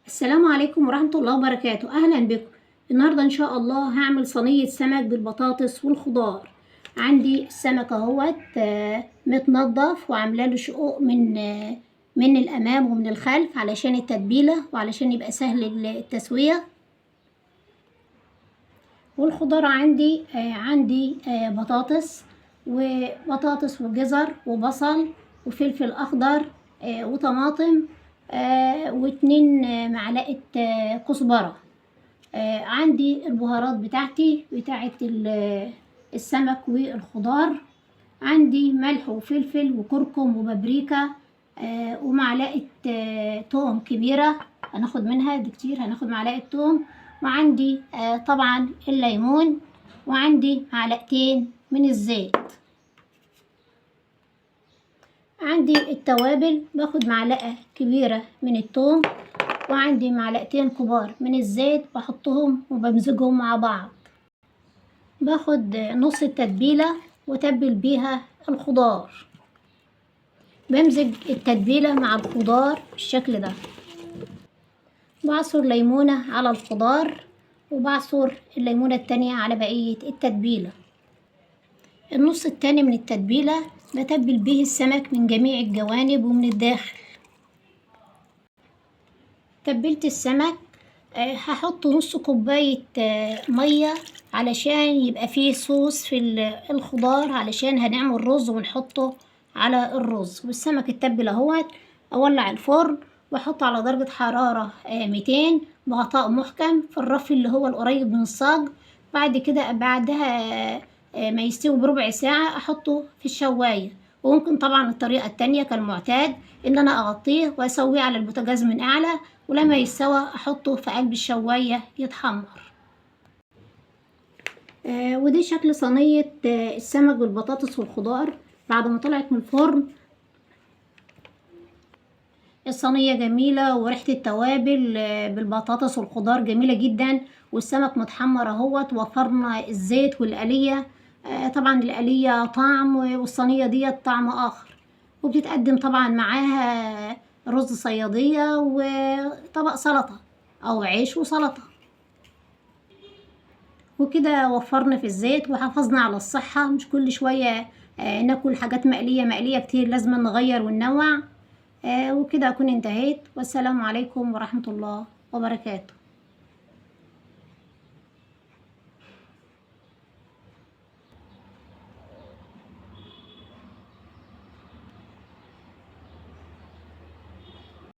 السلام عليكم ورحمة الله وبركاته. أهلا بكم. النهاردة إن شاء الله هعمل صينية سمك بالبطاطس والخضار. عندي السمك اهوت متنضف وعامله له شقوق من الأمام ومن الخلف علشان التتبيلة وعلشان يبقى سهل التسوية. والخضار عندي بطاطس وجزر وبصل وفلفل أخضر وطماطم و2 معلقة كزبرة. عندي البهارات بتاعت السمك والخضار. عندي ملح وفلفل وكركم وبابريكا ومعلقة توم كبيرة هناخد منها دي كتير، هناخد معلقة توم. وعندي طبعا الليمون، وعندي معلقتين من الزيت. عندي التوابل باخد معلقة كبيرة من الثوم، وعندي معلقتين كبار من الزيت بحطهم وبمزجهم مع بعض. باخد نص التتبيلة وتبل بيها الخضار. بمزج التتبيلة مع الخضار بالشكل ده. بعصر ليمونة على الخضار وبعصر الليمونة التانية على بقية التتبيلة. النص التاني من التتبيلة بتبل به السمك من جميع الجوانب ومن الداخل. تبلت السمك هحط نص كوباية مية علشان يبقى فيه صوص في الخضار، علشان هنعمل رز ونحطه على الرز. والسمك التبل اهوت. اولع الفرن واحط على درجة حرارة 200 بغطاء محكم في الرف اللي هو القريب من الصاج. بعدها ما يستوي بربع ساعة احطه في الشواية. وممكن طبعا الطريقة التانية كالمعتاد ان انا اغطيه واسويه على البوتاجاز من اعلى، ولما يستوى احطه في قلب الشواية يتحمر. ودي شكل صينية السمك بالبطاطس والخضار بعد ما طلعت من الفرن. الصينية جميلة وريحة التوابل بالبطاطس والخضار جميلة جدا، والسمك متحمر اهوت. وفرنا الزيت والقلية. طبعا القلية طعم والصينية ديت طعم اخر. وبتتقدم طبعا معاها رز صيادية وطبق سلطة او عيش وسلطة. وكده وفرنا في الزيت وحافظنا على الصحة. مش كل شوية ناكل حاجات مقلية كتير، لازم نغير وننوع. وكده أكون انتهيت، والسلام عليكم ورحمة الله وبركاته.